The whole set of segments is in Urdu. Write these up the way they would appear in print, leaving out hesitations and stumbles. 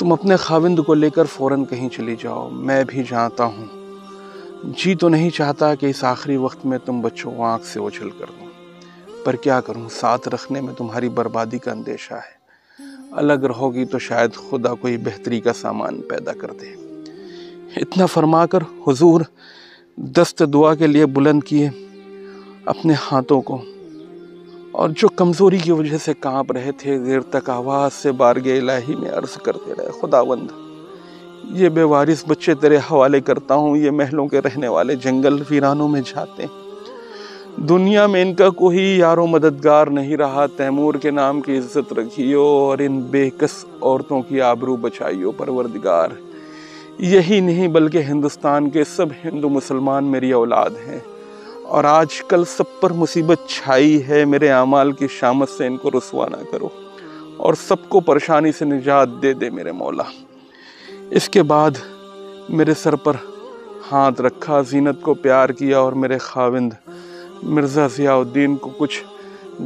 تم اپنے خاوند کو لے کر فوراً کہیں چلی جاؤ، میں بھی جانتا ہوں جی تو نہیں چاہتا کہ اس آخری وقت میں تم بچوں کو آنکھ سے اوجھل کر دوں، پر کیا کروں، ساتھ رکھنے میں تمہاری بربادی کا اندیشہ ہے، الگ رہو گی تو شاید خدا کوئی بہتری کا سامان پیدا کر دے۔ اتنا فرما کر حضور دست دعا کے لیے بلند کیے اپنے ہاتھوں کو، اور جو کمزوری کی وجہ سے کانپ رہے تھے دیر تک آواز سے بارگاہ الہی میں عرض کرتے رہے، خداوند یہ بے وارث بچے تیرے حوالے کرتا ہوں، یہ محلوں کے رہنے والے جنگل ویرانوں میں جاتے ہیں، دنیا میں ان کا کوئی یار و مددگار نہیں رہا، تیمور کے نام کی عزت رکھیو اور ان بے کس عورتوں کی آبرو بچائیو پروردگار۔ یہی نہیں بلکہ ہندوستان کے سب ہندو مسلمان میری اولاد ہیں، اور آج کل سب پر مصیبت چھائی ہے، میرے اعمال کی شامت سے ان کو رسوا نہ کرو، اور سب کو پریشانی سے نجات دے دے میرے مولا۔ اس کے بعد میرے سر پر ہاتھ رکھا، زینت کو پیار کیا، اور میرے خاوند مرزا ضیاء الدین کو کچھ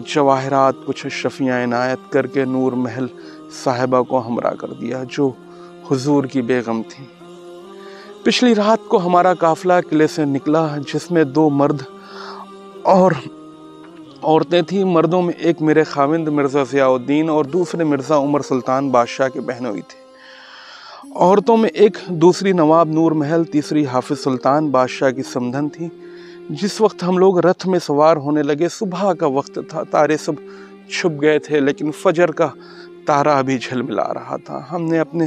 جواہرات، کچھ اشرفیاں عنایت کر کے نور محل صاحبہ کو ہمراہ کر دیا، جو حضور کی بیگم تھی۔ پچھلی رات کو ہمارا قافلہ قلعے سے نکلا، جس میں 2 مرد اور عورتیں تھیں۔ مردوں میں ایک میرے خاوند مرزا ضیاء الدین اور دوسرے مرزا عمر سلطان بادشاہ کے بہنوئی تھے۔ عورتوں میں ایک دوسری نواب نور محل، تیسری حافظ سلطان بادشاہ کی سمدھن تھی۔ جس وقت ہم لوگ رتھ میں سوار ہونے لگے صبح کا وقت تھا، تارے سب چھپ گئے تھے، لیکن فجر کا تارا ابھی جھلملا رہا تھا۔ ہم نے اپنے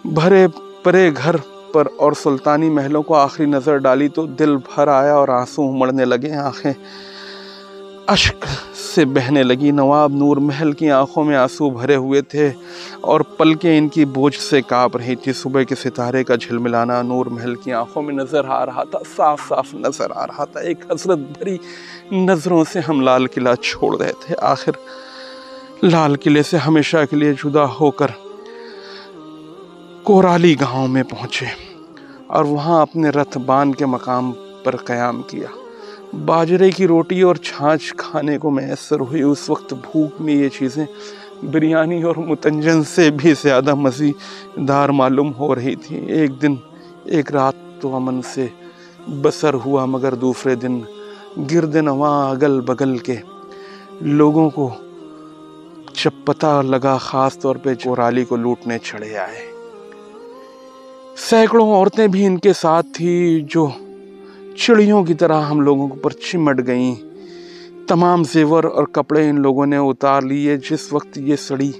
بھرے پرے گھر پر اور سلطانی محلوں کو آخری نظر ڈالی تو دل بھر آیا اور آنسو امڑنے لگے، آنکھیں اشک سے بہنے لگی۔ نواب نور محل کی آنکھوں میں آنسو بھرے ہوئے تھے اور پلکیں ان کی بوجھ سے کانپ رہی تھی۔ صبح کے ستارے کا جھلملانا نور محل کی آنکھوں میں نظر آ رہا تھا، صاف صاف نظر آ رہا تھا۔ ایک حسرت بھری نظروں سے ہم لال قلعہ چھوڑ رہے تھے۔ آخر لال قلعے سے ہمیشہ کے لیے جدا ہو کر کورالی گاؤں میں پہنچے اور وہاں اپنے رتھ بان کے مقام پر قیام کیا۔ باجرے کی روٹی اور چھاچھ کھانے کو میسر ہوئی۔ اس وقت بھوک میں یہ چیزیں بریانی اور متنجن سے بھی زیادہ مزیدار معلوم ہو رہی تھی۔ ایک دن ایک رات تو امن سے بسر ہوا، مگر دوسرے دن گرد نواں اگل بگل کے لوگوں کو جب پتہ لگا، خاص طور پہ کورالی کو لوٹنے چڑھے آئے۔ سینکڑوں عورتیں بھی ان کے ساتھ تھی، جو چڑیوں کی طرح ہم لوگوں پر چمٹ گئیں۔ تمام زیور اور کپڑے ان لوگوں نے اتار لیے۔ جس وقت یہ سڑی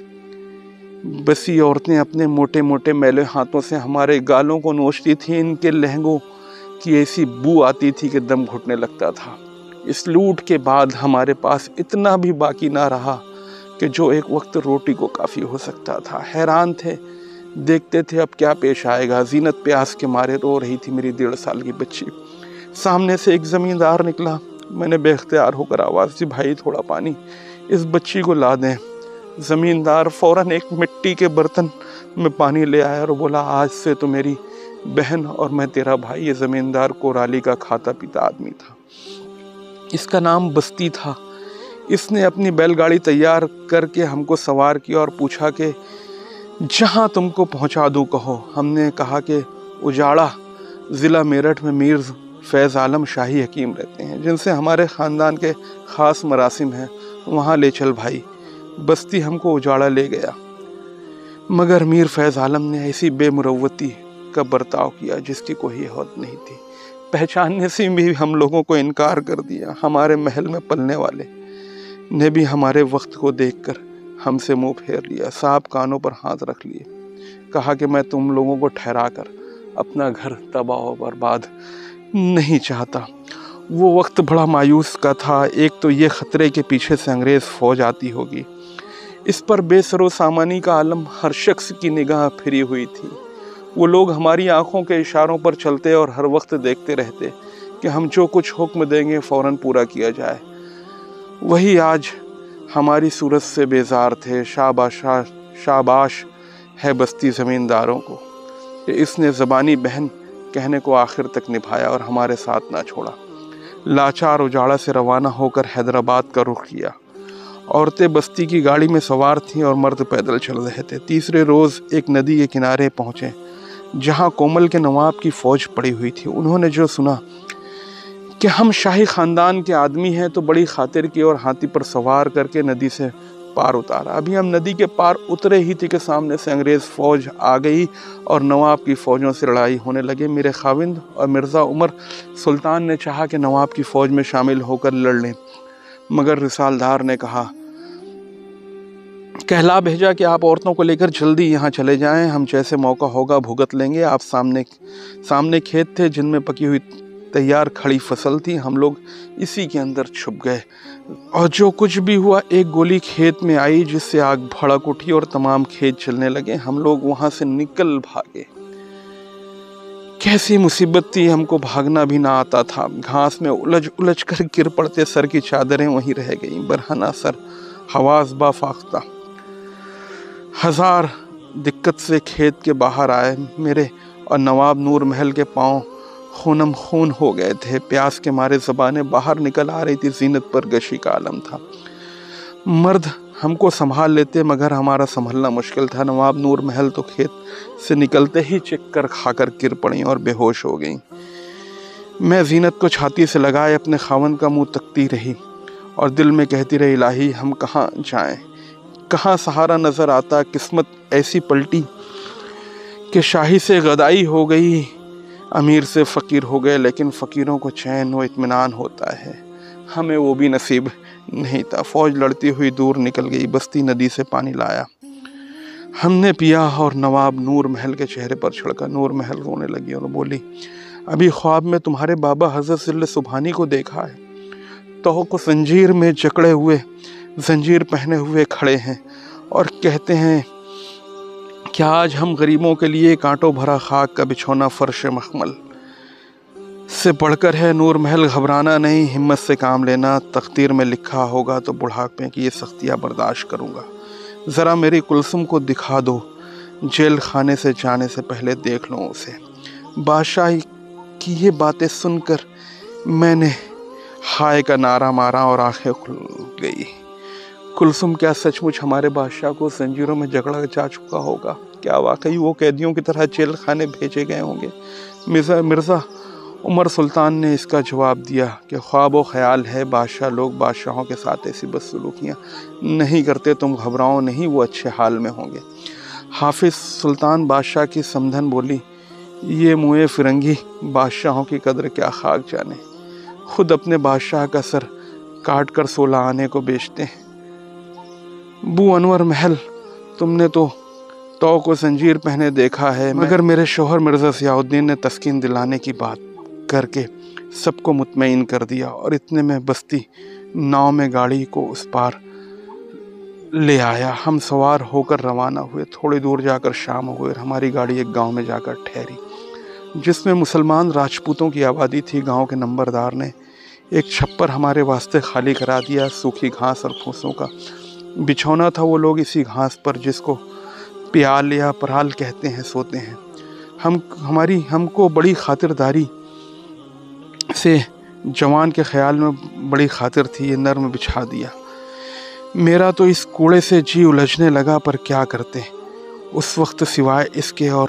بسی عورتیں اپنے موٹے موٹے میلے ہاتھوں سے ہمارے گالوں کو نوچتی تھیں، ان کے لہنگوں کی ایسی بو آتی تھی کہ دم گھٹنے لگتا تھا۔ اس لوٹ کے بعد ہمارے پاس اتنا بھی باقی نہ رہا کہ جو ایک وقت روٹی کو کافی ہو سکتا تھا۔ حیران تھے، دیکھتے تھے اب کیا پیش آئے گا۔ زینت پیاس کے مارے رو رہی تھی، میری 1.5 سال کی بچی۔ سامنے سے ایک زمیندار نکلا، میں نے بے اختیار ہو کر آواز دی، بھائی تھوڑا پانی اس بچی کو لا دیں۔ زمیندار فوراً ایک مٹی کے برتن میں پانی لے آیا اور بولا، آج سے تو میری بہن اور میں تیرا بھائی۔ یہ زمیندار کورالی کا کھاتا پیتا آدمی تھا، اس کا نام بستی تھا۔ اس نے اپنی بیل گاڑی تیار کر کے ہم کو سوار کیا اور پوچھا کہ جہاں تم کو پہنچا دوں کہو۔ ہم نے کہا کہ اجاڑا ضلع میرٹھ میں میر فیض عالم شاہی حکیم رہتے ہیں، جن سے ہمارے خاندان کے خاص مراسم ہیں، وہاں لے چل بھائی۔ بستی ہم کو اجاڑا لے گیا، مگر میر فیض عالم نے ایسی بے مروتی کا برتاؤ کیا جس کی کوئی حد نہیں تھی۔ پہچاننے سے بھی ہم لوگوں کو انکار کر دیا۔ ہمارے محل میں پلنے والے نے بھی ہمارے وقت کو دیکھ کر ہم سے منہ پھیر لیا۔ صاحب کانوں پر ہاتھ رکھ لیے، کہا کہ میں تم لوگوں کو ٹھہرا کر اپنا گھر تباہ و برباد نہیں چاہتا۔ وہ وقت بڑا مایوس کا تھا۔ ایک تو یہ خطرے کے پیچھے سے انگریز فوج آتی ہوگی، اس پر بے سر و سامانی کا عالم ہر شخص کی نگاہ پھری ہوئی تھی۔ وہ لوگ ہماری آنکھوں کے اشاروں پر چلتے اور ہر وقت دیکھتے رہتے کہ ہم جو کچھ حکم دیں گے فوراً پورا کیا جائے۔ وہی آج ہماری صورت سے بیزار تھے۔ شاباش ہے بستی زمینداروں کو کہ اس نے زبانی بہن کہنے کو آخر تک نبھایا اور ہمارے ساتھ نہ چھوڑا۔ لاچار اجاڑا سے روانہ ہو کر حیدرآباد کا رخ کیا عورتیں بستی کی گاڑی میں سوار تھیں اور مرد پیدل چل رہے تھے۔ تیسرے روز ایک ندی کے کنارے پہنچے جہاں کومل کے نواب کی فوج پڑی ہوئی تھی۔ انہوں نے جو سنا کہ ہم شاہی خاندان کے آدمی ہیں تو بڑی خاطر کی اور ہاتھی پر سوار کر کے ندی سے پار اتارا۔ ابھی ہم ندی کے پار اترے ہی تھے کہ سامنے سے انگریز فوج آ گئی اور نواب کی فوجوں سے لڑائی ہونے لگے۔ میرے خاوند اور مرزا عمر سلطان نے چاہا کہ نواب کی فوج میں شامل ہو کر لڑ لیں، مگر رسالدار نے کہلا بھیجا کہ آپ عورتوں کو لے کر جلدی یہاں چلے جائیں، ہم جیسے موقع ہوگا بھگت لیں گے۔ آپ سامنے کھیت تھے جن میں پکی ہوئی تیار کھڑی فصل تھی، ہم لوگ اسی کے اندر چھپ گئے اور جو کچھ بھی ہوا ایک گولی کھیت میں آئی جس سے آگ بھڑک اٹھی اور تمام کھیت چلنے لگے۔ ہم لوگ وہاں سے نکل بھاگے۔ کیسی مصیبت تھی، ہم کو بھاگنا بھی نہ آتا تھا۔ گھاس میں الجھ کر گر پڑتے، سر کی چادریں وہیں رہ گئیں، برہنہ سر، حواس بافاختہ۔ ہزار دقت سے کھیت کے باہر آئے۔ میرے اور نواب نور محل کے پاؤں خونم خون ہو گئے تھے، پیاس کے مارے زبانیں باہر نکل آ رہی تھی، زینت پر گشی کا عالم تھا۔ مرد ہم کو سنبھال لیتے مگر ہمارا سنبھلنا مشکل تھا۔ نواب نور محل تو کھیت سے نکلتے ہی چکر کھا کر گر پڑیں اور بے ہوش ہو گئیں۔ میں زینت کو چھاتی سے لگائے اپنے خاوند کا منہ تکتی رہی اور دل میں کہتی رہی، الہی ہم کہاں جائیں، کہاں سہارا نظر آتا۔ قسمت ایسی پلٹی کہ شاہی سے گدائی ہو گئی، امیر سے فقیر ہو گئے، لیکن فقیروں کو چین و اطمینان ہوتا ہے، ہمیں وہ بھی نصیب نہیں تھا۔ فوج لڑتی ہوئی دور نکل گئی، بستی ندی سے پانی لایا، ہم نے پیا اور نواب نور محل کے چہرے پر چھڑکا۔ نور محل رونے لگی اور بولی، ابھی خواب میں تمہارے بابا حضرت ذل سبحانی کو دیکھا ہے، تو کو زنجیر میں جکڑے ہوئے، زنجیر پہنے ہوئے کھڑے ہیں اور کہتے ہیں کہ آج ہم غریبوں کے لیے کانٹوں بھرا خاک کا بچھونا فرش مخمل سے بڑھ کر ہے۔ نور محل گھبرانا نہیں، ہمت سے کام لینا، تقدیر میں لکھا ہوگا تو بڑھاپے کی یہ سختیاں برداشت کروں گا۔ ذرا میری کلثوم کو دکھا دو، جیل خانے سے جانے سے پہلے دیکھ لوں اسے۔ بادشاہ کی یہ باتیں سن کر میں نے ہائے کا نعرہ مارا اور آنکھیں کھل گئی۔ کلثوم کیا سچ مچ ہمارے بادشاہ کو زنجیروں میں جکڑا جا چکا ہوگا؟ کیا واقعی وہ قیدیوں کی طرح جیل خانے بھیجے گئے ہوں گے؟ مرزا عمر سلطان نے اس کا جواب دیا کہ خواب و خیال ہے، بادشاہ لوگ بادشاہوں کے ساتھ ایسی بدسلوکیاں نہیں کرتے، تم گھبراؤ نہیں، وہ اچھے حال میں ہوں گے۔ حافظ سلطان بادشاہ کی سمدھن بولی، یہ موئے فرنگی بادشاہوں کی قدر کیا خاک جانے، خود اپنے بادشاہ کا سر کاٹ کر 16 آنے کو بیچتے ہیں۔ بو انور محل، تم نے تو کو زنجیر پہنے دیکھا ہے، مگر میرے شوہر مرزا ضیاء الدین نے تسکین دلانے کی بات کر کے سب کو مطمئن کر دیا اور اتنے میں بستی ناؤ میں گاڑی کو اس پار لے آیا۔ ہم سوار ہو کر روانہ ہوئے۔ تھوڑی دور جا کر شام ہو گئی، ہماری گاڑی ایک گاؤں میں جا کر ٹھہری جس میں مسلمان راجپوتوں کی آبادی تھی۔ گاؤں کے نمبردار نے ایک چھپر ہمارے واسطے خالی کرا دیا، سوکھی گھاس اور پھوسوں کا بچھونا تھا۔ وہ لوگ اسی گھاس پر، جس کو پیال یا پرال کہتے ہیں، سوتے ہیں۔ ہم کو بڑی خاطرداری سے، جوان کے خیال میں بڑی خاطر تھی، یہ نرم بچھا دیا۔ میرا تو اس کوڑے سے جی الجھنے لگا، پر کیا کرتے، اس وقت سوائے اس کے اور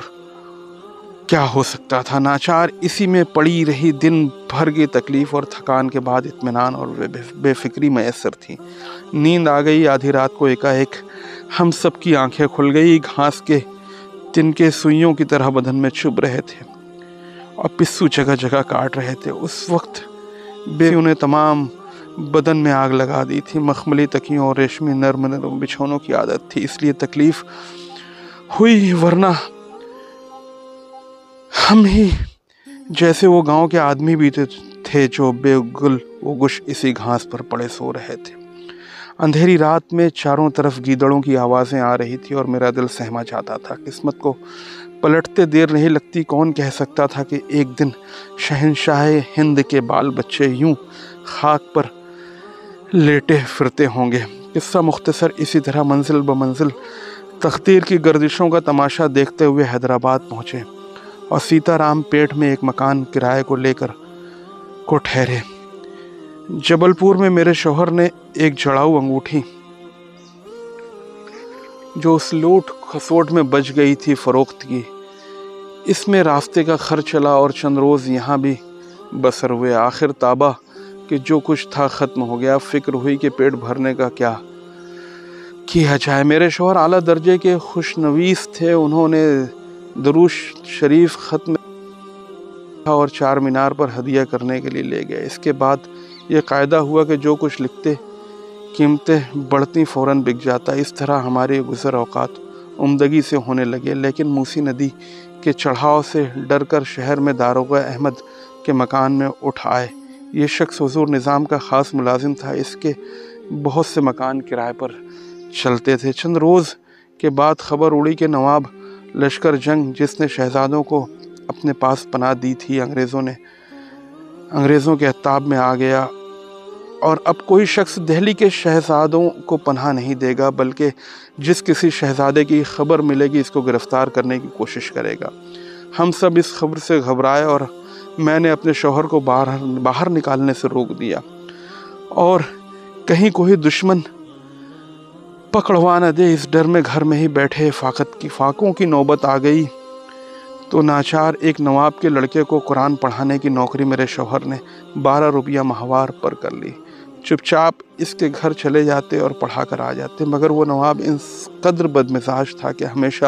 کیا ہو سکتا تھا۔ ناچار اسی میں پڑی رہی، دن بھر کی تکلیف اور تھکان کے بعد اطمینان اور بے فکری میسر تھی۔ نیند آ گئی۔ آدھی رات کو ایک ہم سب کی آنکھیں کھل گئی۔ گھاس کے تنکے سوئیوں کی طرح بدن میں چبھ رہے تھے اور پسو جگہ جگہ کاٹ رہے تھے۔ اس وقت انہیں تمام بدن میں آگ لگا دی تھی۔ مخملی تکیوں اور ریشمی نرم بچھونوں کی عادت تھی، اس لیے تکلیف ہوئی، ورنہ ہم ہی جیسے وہ گاؤں کے آدمی بھی تھے جو بے گل و گش اسی گھاس پر پڑے سو رہے تھے۔ اندھیری رات میں چاروں طرف گیدڑوں کی آوازیں آ رہی تھی اور میرا دل سہما جاتا تھا۔ قسمت کو پلٹتے دیر نہیں لگتی، کون کہہ سکتا تھا کہ ایک دن شہنشاہ ہند کے بال بچے یوں خاک پر لیٹے پھرتے ہوں گے۔ قصہ مختصر اسی طرح منزل بمنزل تقدیر کی گردشوں کا تماشا دیکھتے ہوئے حیدرآباد پہنچے اور سیتا رام پیٹ میں ایک مکان کرائے کو لے کر ٹھہرے۔ جبل پور میں میرے شوہر نے ایک جڑاؤ انگوٹھی جو اس لوٹ خسوٹ میں بچ گئی تھی فروخت کی، اس میں راستے کا خرچ چلا اور چند روز یہاں بھی بسر ہوئے۔ آخر تابہ کہ جو کچھ تھا ختم ہو گیا۔ فکر ہوئی کہ پیٹ بھرنے کا کیا کیا جائے۔ میرے شوہر اعلیٰ درجے کے خوش نویس تھے، انہوں نے درود شریف ختم اور چار مینار پر ہدیہ کرنے کے لیے لے گئے۔ اس کے بعد یہ قاعدہ ہوا کہ جو کچھ لکھتے قیمتیں بڑھتی فوراً بک جاتا۔ اس طرح ہمارے گزر اوقات عمدگی سے ہونے لگے، لیکن موسی ندی کے چڑھاؤ سے ڈر کر شہر میں داروغہ احمد کے مکان میں اٹھ آئے۔ یہ شخص حضور نظام کا خاص ملازم تھا، اس کے بہت سے مکان کرائے پر چلتے تھے۔ چند روز کے بعد خبر اڑی کہ نواب لشکر جنگ، جس نے شہزادوں کو اپنے پاس پناہ دی تھی، انگریزوں کے اطاب میں آ گیا، اور اب کوئی شخص دہلی کے شہزادوں کو پناہ نہیں دے گا، بلکہ جس کسی شہزادے کی خبر ملے گی اس کو گرفتار کرنے کی کوشش کرے گا۔ ہم سب اس خبر سے گھبرائے اور میں نے اپنے شوہر کو باہر نکالنے سے روک دیا، اور کہیں کوئی دشمن پکڑوا نہ دے، اس ڈر میں گھر میں ہی بیٹھے فاقوں کی نوبت آ گئی تو ناچار ایک نواب کے لڑکے کو قرآن پڑھانے کی نوکری میرے شوہر نے 12 روپیہ ماہوار پر کر لی۔ چپ چاپ اس کے گھر چلے جاتے اور پڑھا کر آ جاتے، مگر وہ نواب اس قدر بد مزاج تھا کہ ہمیشہ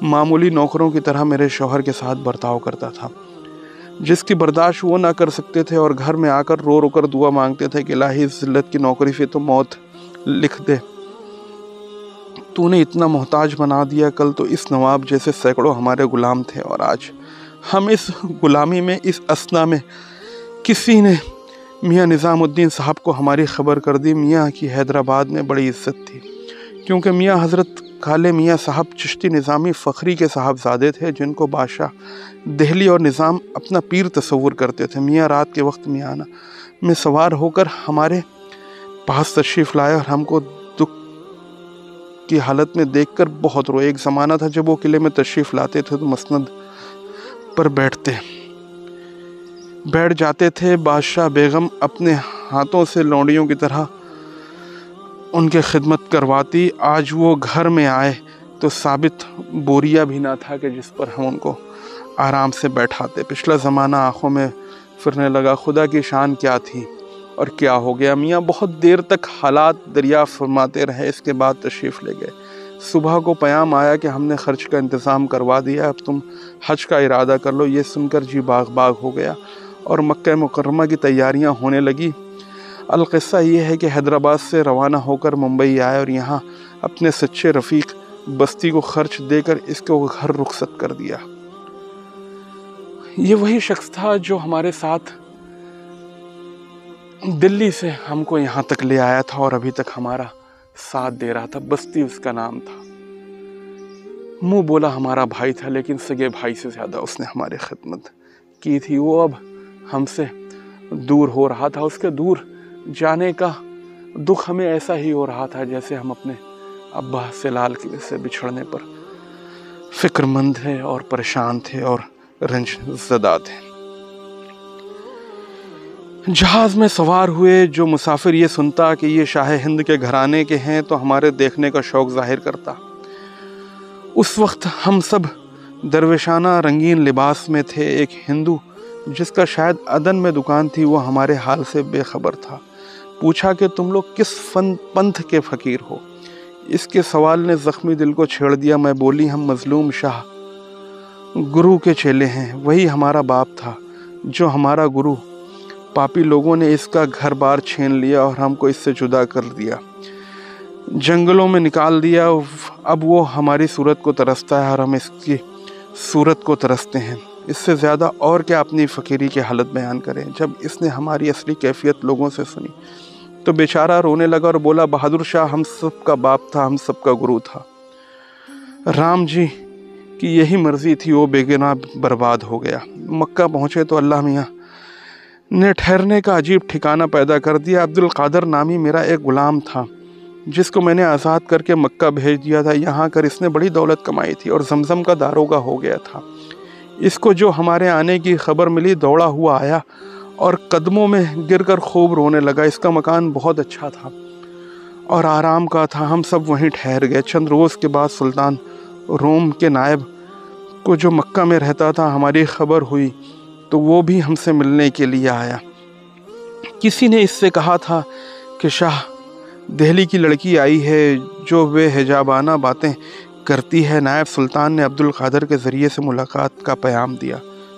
معمولی نوکروں کی طرح میرے شوہر کے ساتھ برتاؤ کرتا تھا، جس کی برداشت وہ نہ کر سکتے تھے، اور گھر میں آ کر رو رو کر دعا مانگتے تھے کہ الہی اس ذلت کی نوکری سے تو موت لکھ دے، تو نے اتنا محتاج بنا دیا۔ کل تو اس نواب جیسے سینکڑوں ہمارے غلام تھے، اور آج ہم اس غلامی میں، اس اسنا میں کسی نے میاں نظام الدین صاحب کو ہماری خبر کر دی۔ میاں کی حیدرآباد میں بڑی عزت تھی، کیونکہ میاں حضرت کالے میاں صاحب چشتی نظامی فخری کے صاحبزادے تھے، جن کو بادشاہ دہلی اور نظام اپنا پیر تصور کرتے تھے۔ میاں رات کے وقت میانہ میں سوار ہو کر ہمارے پاس تشریف لائے اور ہم کو دکھ کی حالت میں دیکھ کر بہت روئے۔ ایک زمانہ تھا جب وہ قلعے میں تشریف لاتے تھے تو مسند پر بیٹھ جاتے تھے، بادشاہ بیگم اپنے ہاتھوں سے لونڈیوں کی طرح ان کے خدمت کرواتی۔ آج وہ گھر میں آئے تو ثابت بوریا بھی نہ تھا کہ جس پر ہم ان کو آرام سے بیٹھاتے۔ پچھلا زمانہ آنکھوں میں پھرنے لگا، خدا کی شان کیا تھی اور کیا ہو گیا۔ میاں بہت دیر تک حالات دریافت فرماتے رہے، اس کے بعد تشریف لے گئے۔ صبح کو پیام آیا کہ ہم نے خرچ کا انتظام کروا دیا، اب تم حج کا ارادہ کر لو۔ یہ سن کر جی باغ ہو گیا اور مکہ مکرمہ کی تیاریاں ہونے لگی۔ القصہ یہ ہے کہ حیدرآباد سے روانہ ہو کر ممبئی آئے اور یہاں اپنے سچے رفیق بستی کو خرچ دے کر اس کو گھر رخصت کر دیا۔ یہ وہی شخص تھا جو ہمارے ساتھ دلی سے ہم کو یہاں تک لے آیا تھا اور ابھی تک ہمارا ساتھ دے رہا تھا۔ بستی اس کا نام تھا۔ منہ بولا ہمارا بھائی تھا، لیکن سگے بھائی سے زیادہ اس نے ہماری خدمت کی تھی۔ وہ اب ہم سے دور ہو رہا تھا، اس کے دور جانے کا دکھ ہمیں ایسا ہی ہو رہا تھا جیسے ہم اپنے ابا سلال سے بچھڑنے پر فکر مند تھے اور پریشان تھے اور رنج زدہ تھے۔ جہاز میں سوار ہوئے، جو مسافر یہ سنتا کہ یہ شاہ ہند کے گھرانے کے ہیں تو ہمارے دیکھنے کا شوق ظاہر کرتا۔ اس وقت ہم سب درویشانہ رنگین لباس میں تھے۔ ایک ہندو جس کا شاید عدن میں دکان تھی، وہ ہمارے حال سے بے خبر تھا۔ پوچھا کہ تم لوگ کس پنتھ کے فقیر ہو؟ اس کے سوال نے زخمی دل کو چھیڑ دیا۔ میں بولی، ہم مظلوم شاہ گرو کے چیلے ہیں۔ وہی ہمارا باپ تھا جو ہمارا گرو، پاپی لوگوں نے اس کا گھر بار چھین لیا اور ہم کو اس سے جدا کر دیا، جنگلوں میں نکال دیا۔ اب وہ ہماری صورت کو ترستا ہے اور ہم اس کی صورت کو ترستے ہیں۔ اس سے زیادہ اور کیا اپنی فقیری کی حالت بیان کریں۔ جب اس نے ہماری اصلی کیفیت لوگوں سے سنی تو بیچارہ رونے لگا اور بولا، بہادر شاہ ہم سب کا باپ تھا، ہم سب کا گرو تھا۔ رام جی کی یہی مرضی تھی، وہ بے گناہ برباد ہو گیا۔ مکہ پہنچے تو اللہ میاں نے ٹھہرنے کا عجیب ٹھکانہ پیدا کر دیا۔ عبد القادر نامی میرا ایک غلام تھا جس کو میں نے آزاد کر کے مکہ بھیج دیا تھا۔ یہاں کر اس نے بڑی دولت کمائی تھی اور زمزم کا داروغہ ہو گیا تھا۔ اس کو جو ہمارے آنے کی خبر ملی دوڑا ہوا آیا اور قدموں میں گر کر خوب رونے لگا۔ اس کا مکان بہت اچھا تھا اور آرام کا تھا. ہم سب وہیں ٹھہر گئے. چند روز کے بعد سلطان روم کے نائب کو جو مکہ میں رہتا تھا ہماری خبر ہوئی تو وہ بھی ہم سے ملنے کے لیے آیا. کسی نے اس سے کہا تھا کہ شاہ دہلی کی لڑکی آئی ہے جو بے حجابانہ باتیں کرتی ہے. نائب سلطان نے عبدالقادر کے ذریعے سے ملاقات کا پیام دیا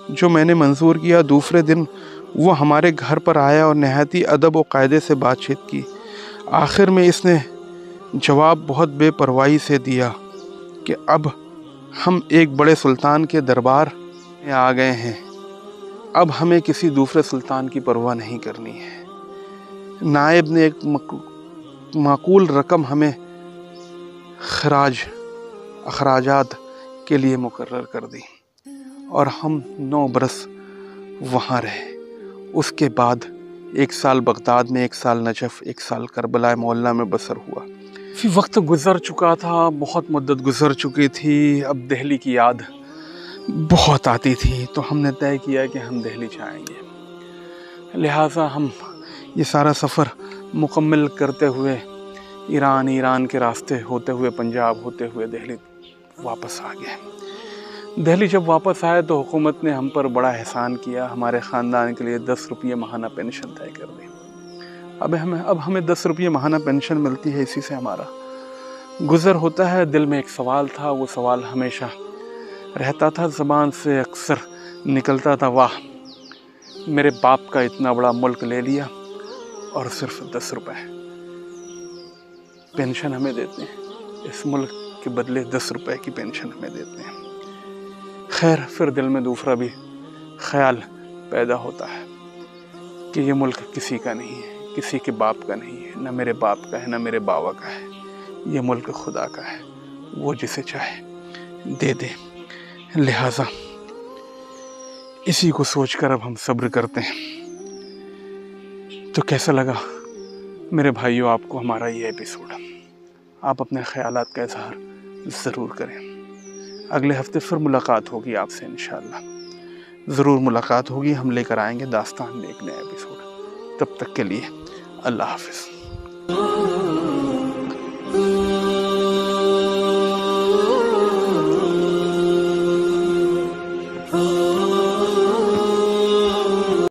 جو میں نے منظور کیا. دوسرے دن وہ ہمارے گھر پر آیا اور نہایتی ادب و قاعدے سے بات چیت کی. آخر میں اس نے جواب بہت بے پرواہی سے دیا کہ اب ہم ایک بڑے سلطان کے دربار میں آ گئے ہیں. اب ہمیں کسی دوسرے سلطان کی پرواہ نہیں کرنی ہے. نائب نے ایک معقول رقم ہمیں اخراجات کے لیے مقرر کر دی اور ہم 9 برس وہاں رہے. اس کے بعد 1 سال بغداد میں، 1 سال نجف، 1 سال کربلا معلیٰ میں بسر ہوا. فی وقت گزر چکا تھا، بہت مدت گزر چکی تھی. اب دہلی کی یاد بہت آتی تھی تو ہم نے طے کیا کہ ہم دہلی جائیں گے. لہٰذا ہم یہ سارا سفر مکمل کرتے ہوئے ایران کے راستے ہوتے ہوئے پنجاب ہوتے ہوئے دہلی واپس آ گئے. دہلی جب واپس آئے تو حکومت نے ہم پر بڑا احسان کیا. ہمارے خاندان کے لیے 10 روپیے ماہانہ پینشن طے کر دی. اب ہمیں 10 روپیے ماہانہ پینشن ملتی ہے. اسی سے ہمارا گزر ہوتا ہے. دل میں ایک سوال تھا، وہ سوال ہمیشہ رہتا تھا، زبان سے اکثر نکلتا تھا، واہ میرے باپ کا اتنا بڑا ملک لے لیا اور صرف 10 روپے پینشن ہمیں دیتے ہیں. اس ملک کے بدلے 10 روپے کی پینشن ہمیں دیتے ہیں. خیر، پھر دل میں دوسرا بھی خیال پیدا ہوتا ہے کہ یہ ملک کسی کا نہیں ہے، کسی کے باپ کا نہیں ہے، نہ میرے باپ کا ہے نہ میرے باوا کا ہے. یہ ملک خدا کا ہے، وہ جسے چاہے دے دے. لہٰذا اسی کو سوچ کر اب ہم صبر کرتے ہیں. تو کیسا لگا میرے بھائیوں آپ کو ہمارا یہ ایپیسوڈ؟ آپ اپنے خیالات کا اظہار ضرور کریں. اگلے ہفتے پھر ملاقات ہوگی آپ سے انشاءاللہ. ضرور ملاقات ہوگی. ہم لے کر آئیں گے داستان میں ایک نیا ایپیسوڈ. تب تک کے لیے اللہ حافظ.